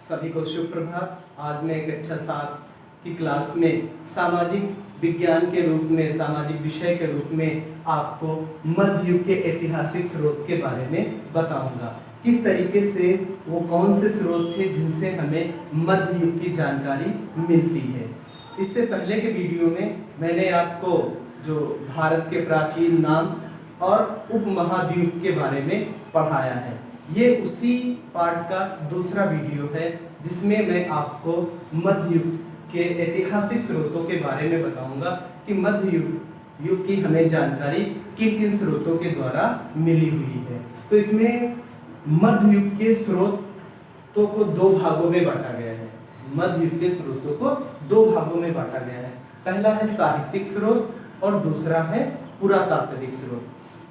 सभी को शुभ प्रभात। आज मैं कक्षा 7 की क्लास में सामाजिक विज्ञान के रूप में, सामाजिक विषय के रूप में आपको मध्य युग के ऐतिहासिक स्रोत के बारे में बताऊंगा। किस तरीके से वो कौन से स्रोत थे जिनसे हमें मध्य युग की जानकारी मिलती है। इससे पहले के वीडियो में मैंने आपको जो भारत के प्राचीन नाम और उपमहाद्वीप के बारे में पढ़ाया है। ये उसी पार्ट का दूसरा वीडियो है जिसमें मैं आपको मध्य युग के ऐतिहासिक स्रोतों के बारे में बताऊंगा कि मध्य युग की हमें जानकारी किन किन स्रोतों के द्वारा मिली हुई है। तो इसमें मध्य युग के स्रोतों को दो भागों में बांटा गया है। मध्य युग के स्रोतों को दो भागों में बांटा गया है। पहला है साहित्यिक स्रोत और दूसरा है पुरातात्विक स्रोत।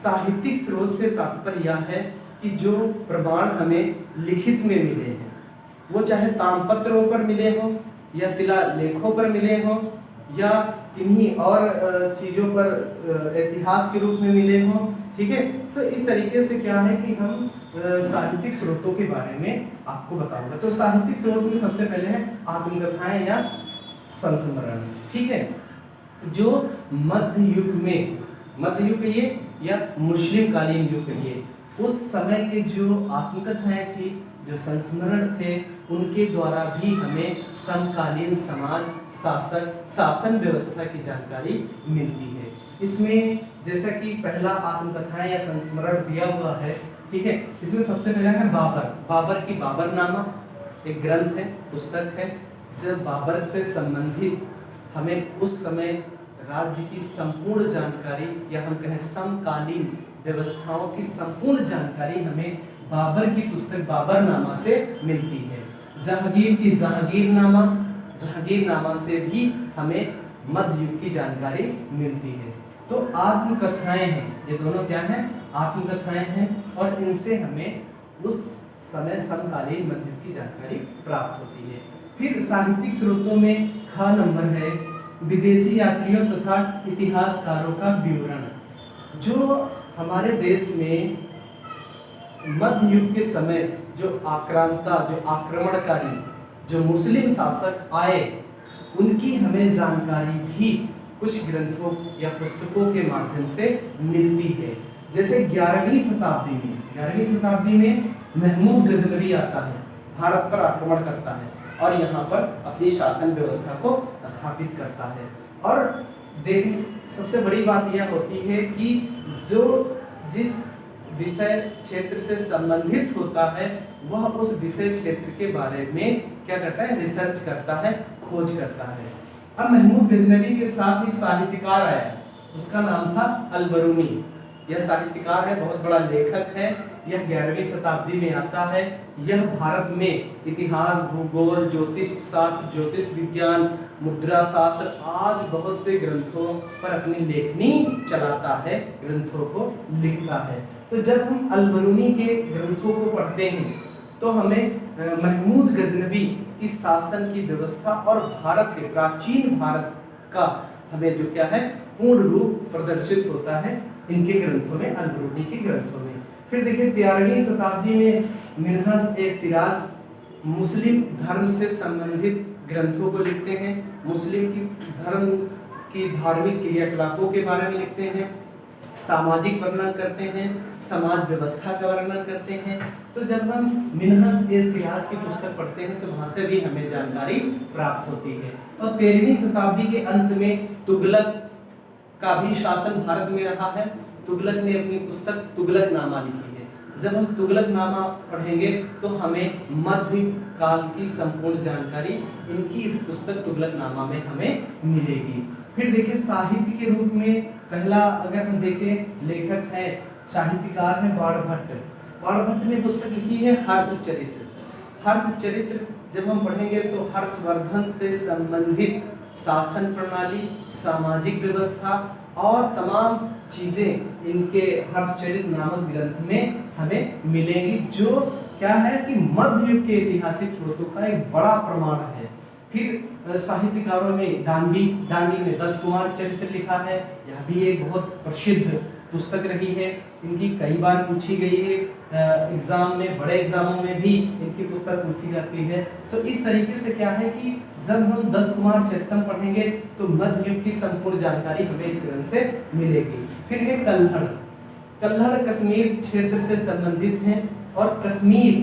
साहित्यिक स्रोत से तात्पर्य यह है कि जो प्रमाण हमें लिखित में मिले हैं, वो चाहे ताम्रपत्रों पर मिले हों या शिलालेखों पर मिले हों या किन्हीं और चीज़ों पर इतिहास के रूप में मिले हों, ठीक है। तो इस तरीके से क्या है कि हम साहित्यिक स्रोतों के बारे में आपको बताऊंगा। तो साहित्यिक स्रोत में सबसे पहले है आत्मकथाएं या संस्मरण, ठीक है। जो मध्य युग में, मध्य युग कहिए या मुस्लिम कालीन युग कहिए, उस समय के जो आत्मकथाएं थी, जो संस्मरण थे, उनके द्वारा भी हमें समकालीन समाज, शासन व्यवस्था की जानकारी मिलती है। इसमें जैसा कि पहला आत्मकथाएं या संस्मरण दिया हुआ है, ठीक है। इसमें सबसे पहला है बाबर की बाबरनामा, एक ग्रंथ है, पुस्तक है। जब बाबर से संबंधित हमें उस समय राज्य की संपूर्ण जानकारी या हम कहें समकालीन व्यवस्थाओं की संपूर्ण जानकारी हमें बाबर की पुस्तक बाबरनामा से मिलती है। जहांगीर की जहांगीरनामा से भी हमें मध्य युग की जानकारी मिलती है। तो आत्मकथाएं हैं, ये दोनों क्या हैं? आत्मकथाएं हैं, और इनसे हमें उस समय समकालीन मध्य युग की जानकारी प्राप्त होती है। फिर साहित्यिक स्रोतों में ख नंबर है विदेशी यात्रियों तथा इतिहासकारों का विवरण। जो हमारे देश में मध्य युग के समय जो आक्रमणकारी जो मुस्लिम शासक आए, उनकी हमें जानकारी भी कुछ ग्रंथों या पुस्तकों के माध्यम से मिलती है। जैसे 11वीं शताब्दी में महमूद गजनवी आता है, भारत पर आक्रमण करता है और यहाँ पर अपनी शासन व्यवस्था को स्थापित करता है। और देखिए, सबसे बड़ी बात यह होती है कि जो जिस विषय क्षेत्र से संबंधित होता है, वह उस विषय क्षेत्र के बारे में क्या करता है? रिसर्च करता है, खोज करता है। अब महमूद गजनवी के साथ एक साहित्यकार आया, उसका नाम था अल-बरूनी। यह साहित्यकार है, बहुत बड़ा लेखक है। यह 11वीं शताब्दी में आता है। यह भारत में इतिहास, भूगोल, ज्योतिष शास्त्र, ज्योतिष विज्ञान, मुद्रा शास्त्र आदि बहुत से ग्रंथों पर अपनी लेखनी चलाता है, ग्रंथों को लिखता है। तो जब हम अल-बरूनी के ग्रंथों को पढ़ते हैं तो हमें महमूद गजनवी की शासन की व्यवस्था और भारत के प्राचीन भारत का हमें जो क्या है पूर्ण रूप प्रदर्शित होता है इनके ग्रंथों में, अल-बरूनी के ग्रंथों में। फिर देखिए 13वीं शताब्दी में मिन्हाज-ए-सिराज मुस्लिम धर्म से संबंधित ग्रंथों को लिखते हैं, मुस्लिम की धर्म की धार्मिक क्रियाकलापों के बारे में लिखते हैं, सामाजिक वर्णन करते हैं, समाज व्यवस्था का वर्णन करते हैं। तो जब हम मिन्हाज-ए-सिराज की पुस्तक पढ़ते हैं तो वहाँ से भी हमें जानकारी प्राप्त होती है। और 13वीं शताब्दी के अंत में तुगलक का भी शासन भारत में रहा है। तुगलक ने अपनी पुस्तक तुगलकनामा लिखी है। जब हम तुगलकनामा पढ़ेंगे तो हमें मध्य काल की संपूर्ण जानकारी इनकी इस पुस्तक तुगलकनामा में हमें मिलेगी। फिर देखिए साहित्य के रूप में पहला अगर हम देखें लेखक है, साहित्यकार है बाणभट्ट ने पुस्तक लिखी है हर्षचरित्र। जब हम पढ़ेंगे तो हर्षवर्धन से संबंधित शासन प्रणाली, सामाजिक व्यवस्था और तमाम चीजें इनके हर्षचरित्र नामक ग्रंथ में हमें मिलेंगी, जो क्या है कि मध्य युग के ऐतिहासिक स्रोतों का एक बड़ा प्रमाण है। फिर साहित्यकारों में डांडी ने 10 कुमार चरित्र लिखा है। यह भी एक बहुत प्रसिद्ध पुस्तक रही है, इनकी कई बार पूछी गई है एग्जाम में, बड़े एग्जामों में भी इनकी पुस्तक पूछी जाती है। तो इस तरीके से क्या है कि जब हम 10 कुमार चरितम पढ़ेंगे तो मध्य युग की संपूर्ण जानकारी हमें इस ग्रंथ से मिलेगी। फिर है कल्हड़। कल्हड़ कश्मीर क्षेत्र से संबंधित हैं और कश्मीर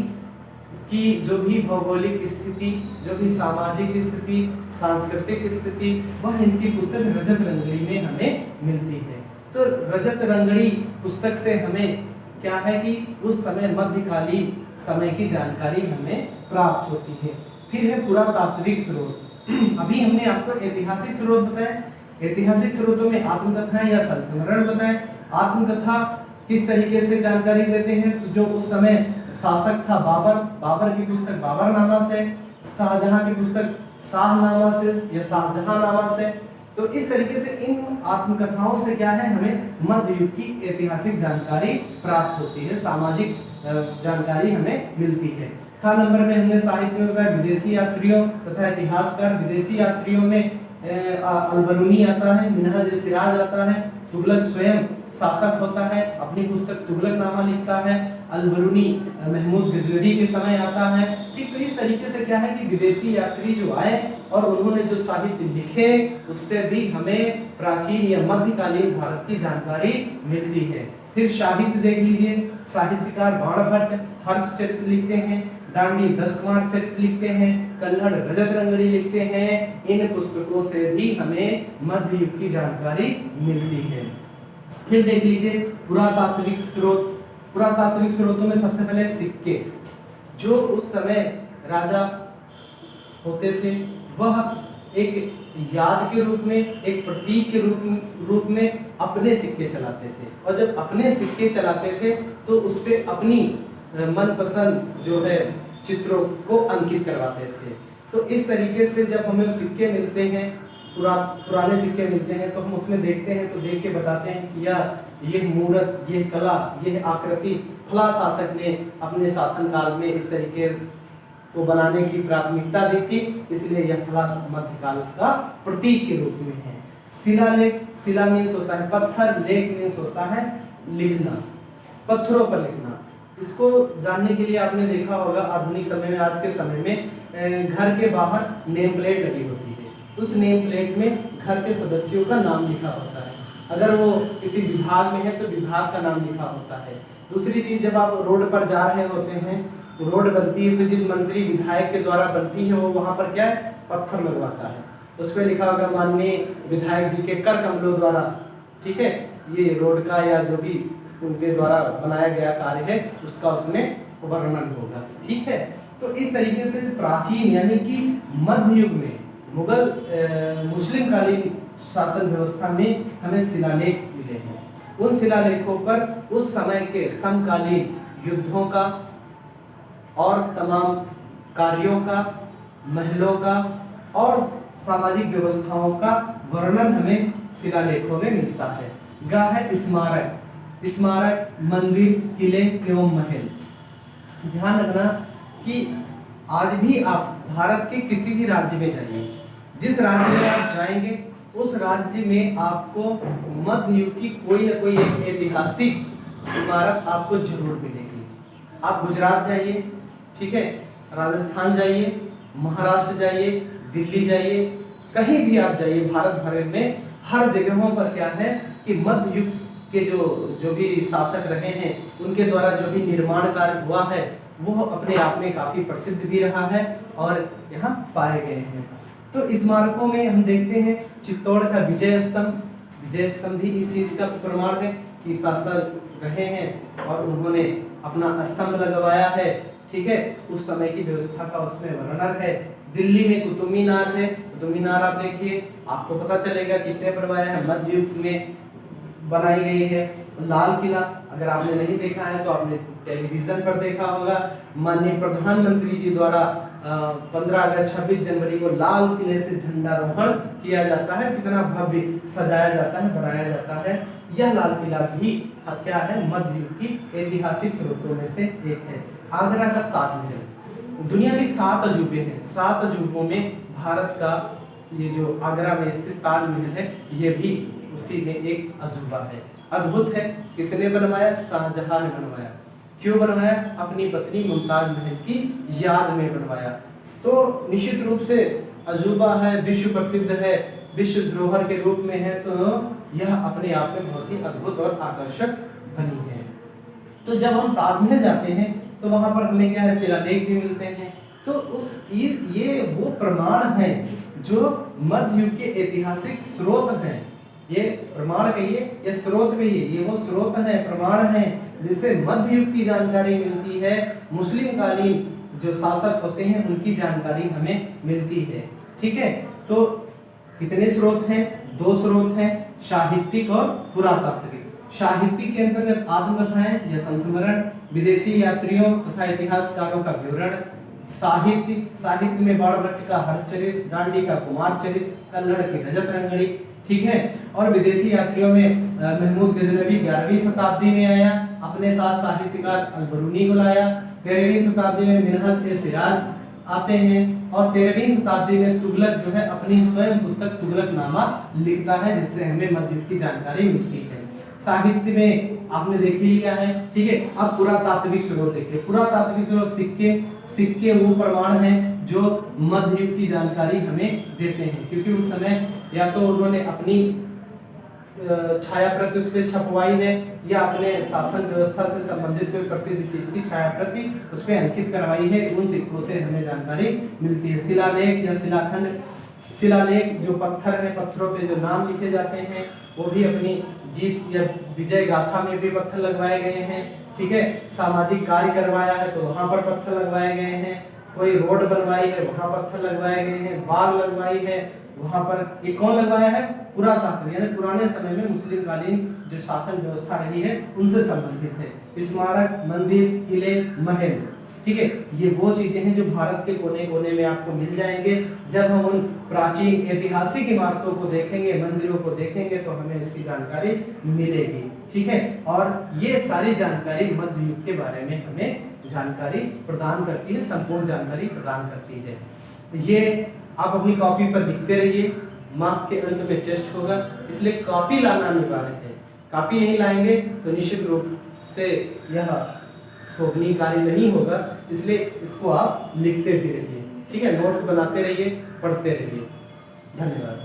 की जो भी भौगोलिक स्थिति, जो भी सामाजिक स्थिति, सांस्कृतिक स्थिति, वह इनकी पुस्तक रजत रंगड़ी में हमें मिलती है। तो रजत रंगड़ी पुस्तक से हमें क्या है कि उस समय मध्यकालीन समय की जानकारी हमें प्राप्त होती है। फिर है पुरातात्विक स्रोत। अभी हमने आपको ऐतिहासिक स्रोत बताए, ऐतिहासिक स्रोतों में आत्मकथाएं या संस्मरण बताए। आत्मकथा किस तरीके से जानकारी देते हैं, तो जो उस समय शासक था बाबर, बाबर की पुस्तक बाबरनामा से, शाहजहां की पुस्तक शाहनामा से या शाहजहांनामा से। तो इस तरीके से इन आत्मकथाओं से क्या है, हमें मध्य युग की ऐतिहासिक जानकारी प्राप्त होती है, सामाजिक जानकारी हमें मिलती है। ख नंबर में हमने साहित्य में बताया विदेशी यात्रियों तथा इतिहासकार। विदेशी यात्रियों में अलबरूनी आता है, मिनहज सिराज आता है, तुगलक स्वयं शासक होता है, अपनी पुस्तक तुगलकनामा लिखता है, अलबरूनी महमूद गजनवी के समय आता है। ठीक, तो इस तरीके से क्या है कि विदेशी यात्री जो आए और उन्होंने जो साहित्य लिखे उससे भी हमें प्राचीन या मध्यकालीन भारत की जानकारी मिलती है। फिर साहित्य देख लीजिए, साहित्यकार बाणभट्ट हर्षचरित्र लिखते हैं, दांडी 10 कुमार चरित्र लिखते हैं, कल्हड़ रजत रंगड़ी लिखते हैं। इन पुस्तकों से भी हमें मध्य युग की जानकारी मिलती है। फिर देख लीजिए पुरातात्विक स्रोत। पुरातात्विक स्रोतों में सबसे पहले सिक्के, जो उस समय राजा होते थे वह एक याद के रूप में, एक प्रतीक के रूप में अपने सिक्के चलाते थे, और जब अपने सिक्के चलाते थे तो उस पे अपनी मनपसंद जो है चित्रों को अंकित करवाते थे। तो इस तरीके से जब हमें सिक्के मिलते हैं, पुराने सिक्के मिलते हैं, तो हम उसमें देखते हैं तो देख के बताते हैं कि ये मूर्त, ये कला, ये आकृति फला शासक ने अपने शासन काल में इस तरीके को बनाने की प्राथमिकता दी थी, इसलिए यह फला मध्यकाल का प्रतीक के रूप में है। शिलालेख, शिला मीन्स होता है पत्थर, लेख मीन्स होता है लिखना, पत्थरों पर लिखना। इसको जानने के लिए आपने देखा होगा आधुनिक समय में, आज के समय में घर के बाहर नेम प्लेट लगी होती है, उस नेम प्लेट में घर के सदस्यों का नाम लिखा होता है। अगर वो किसी विभाग में है तो विभाग का नाम लिखा होता है। दूसरी चीज, जब आप रोड पर जा रहे होते हैं, रोड बनती है तो जिस मंत्री विधायक के द्वारा बनती है वो वहां पर क्या है, पत्थर लगवाता है, उस पर लिखा होगा माननीय विधायक जी के कर कमलों द्वारा, ठीक है, ये रोड का या जो भी उनके द्वारा बनाया गया कार्य है उसका उसमें वर्णन होगा। ठीक है, तो इस तरीके से प्राचीन यानी कि मध्य युग में मुगल मुस्लिम कालीन शासन व्यवस्था में हमें शिलालेख मिले हैं। उन शिलालेखों पर उस समय के समकालीन युद्धों का और तमाम कार्यों का, महलों का और सामाजिक व्यवस्थाओं का वर्णन हमें शिलालेखों में मिलता है। गा है स्मारक, स्मारक मंदिर, किले एवं महल। ध्यान रखना कि आज भी आप भारत के किसी भी राज्य में जाइए, जिस राज्य में आप जाएंगे उस राज्य में आपको मध्य युग की कोई न कोई एक ऐतिहासिक इमारत आपको जरूर मिलेगी। आप गुजरात जाइए, ठीक है, राजस्थान जाइए, महाराष्ट्र जाइए, दिल्ली जाइए, कहीं भी आप जाइए भारत भर में, हर जगहों पर क्या है कि मध्य युग के जो भी शासक रहे हैं उनके द्वारा जो भी निर्माण कार्य हुआ है वो अपने आप में काफी प्रसिद्ध भी रहा है और यहाँ पाए गए हैं। तो स्मारकों में हम देखते हैं चित्तौड़ का विजय स्तंभ, विजय स्तंभ भी इस चीज का प्रमाण है कि शासक रहे हैं और उन्होंने अपना स्तंभ लगवाया है। ठीक है, उस समय की व्यवस्था का उसमें वर्णन है। दिल्ली में कुतुब मीनार है, कुतुब मीनार आप देखिए, आपको पता चलेगा किसने बनवाया है, मध्य युग में बनाई गई है। लाल किला अगर आपने नहीं देखा है तो आपने टेलीविजन पर देखा होगा, माननीय प्रधानमंत्री जी द्वारा 15 अगस्त 26 जनवरी को लाल किले से झंडारोहण किया जाता है, कितना भव्य सजाया जाता है, बनाया जाता है। यह लाल किला भी क्या है, मध्य युग की ऐतिहासिक स्रोतों में से एक है। आगरा का ताजमहल, दुनिया के 7 अजूबे हैं, 7 अजूबों में भारत का ये जो आगरा में स्थित ताजमहल है ये भी उसी में एक अजूबा है। अद्भुत है। किसने बनवाया? शाहजहां ने बनवाया। क्यों बनवाया? अपनी पत्नी मुमताज महल की याद में बनवाया। तो निश्चित रूप से अजूबा है, विश्व प्रसिद्ध है, विश्व धरोहर के रूप में है, तो यह अपने आप में बहुत ही अद्भुत और आकर्षक बनी है। तो जब हम ताजमहल जाते हैं तो वहां पर हमें क्या है? शिलालेख भी मिलते हैं। तो ये वो प्रमाण है जो मध्य युग के ऐतिहासिक स्रोत हैं। ये प्रमाण कहिए या स्रोत कहिए, ये वो स्रोत है, प्रमाण है, जिनसे मध्य युग की जानकारी मिलती है। मुस्लिम कालीन जो शासक होते हैं उनकी जानकारी हमें मिलती है। ठीक है, तो कितने स्रोत हैं? 2 स्रोत हैं, साहित्यिक और पुरातात्विक। साहित्यिक के अंतर्गत आत्मकथाएं या संस्मरण, विदेशी यात्रियों तथा इतिहासकारों का विवरण। साहित्य में बाणभट्ट का हर्षचरित, डांडी का कुमार चरित, कल्हड़ की रजत रंगड़ी। ठीक है, और विदेशी यात्रियों में महमूद गजनवी 11वीं शताब्दी में आया, अपने साथ साहित्यकार अल-बरूनी को लाया। 13वीं शताब्दी में मिन्हत ए सिराज आते हैं, और 13वीं शताब्दी में तुगलक जो है अपनी स्वयं पुस्तक तुगलकनामा लिखता है, जिससे हमें मध्य युग की जानकारी मिलती है। साहित्य में आपने देख ही लिया है। ठीक है, अब पुरातात्विक स्रोत देखिए। पुरातात्विक स्रोत सिक्के वो प्रमाण हैं जो मध्य युग की जानकारी हमें देते हैं, क्योंकि उस समय या तो उन्होंने अपनी छाया प्रति उस पर छपवाई है, या अपने शासन व्यवस्था से संबंधित कोई प्रसिद्ध चीज की छाया प्रति उस पर अंकित करवाई है। उन सिक्कों से हमें जानकारी मिलती है। शिलालेख या शिलाखंड, शिलालेख जो पत्थर है, पत्थरों पे जो नाम लिखे जाते हैं, वो भी अपनी जीत या विजय गाथा में भी पत्थर लगवाए गए हैं। ठीक है, सामाजिक कार्य करवाया है तो वहां पर पत्थर लगवाए गए हैं, कोई रोड बनवाई है वहां पत्थर लगवाए गए हैं, बाग लगवाई है वहां पर। ये कौन लगवाया है? पुरातात्विक, यानी पुराने समय में मुस्लिम कालीन जो शासन व्यवस्था रही है उनसे संबंधित है। स्मारक, मंदिर, किले, महल। ठीक है, ये वो चीजें हैं जो भारत के कोने कोने में आपको मिल जाएंगे। जब हम उन प्राचीन ऐतिहासिक इमारतों को देखेंगे, मंदिरों को देखेंगे, तो हमें उसकी जानकारी मिलेगी। ठीक है, और ये सारी जानकारी मध्य युग के बारे में हमें जानकारी प्रदान करती है, संपूर्ण जानकारी प्रदान करती है। ये आप अपनी कॉपी पर लिखते रहिए, मार्क के अंत में टेस्ट होगा, इसलिए कॉपी लाना अनिवार्य है। कॉपी नहीं लाएंगे तो निश्चित रूप से यह शोभनीय कार्य नहीं होगा, इसलिए इसको आप लिखते भी रहिए। ठीक है, नोट्स बनाते रहिए, पढ़ते रहिए। धन्यवाद।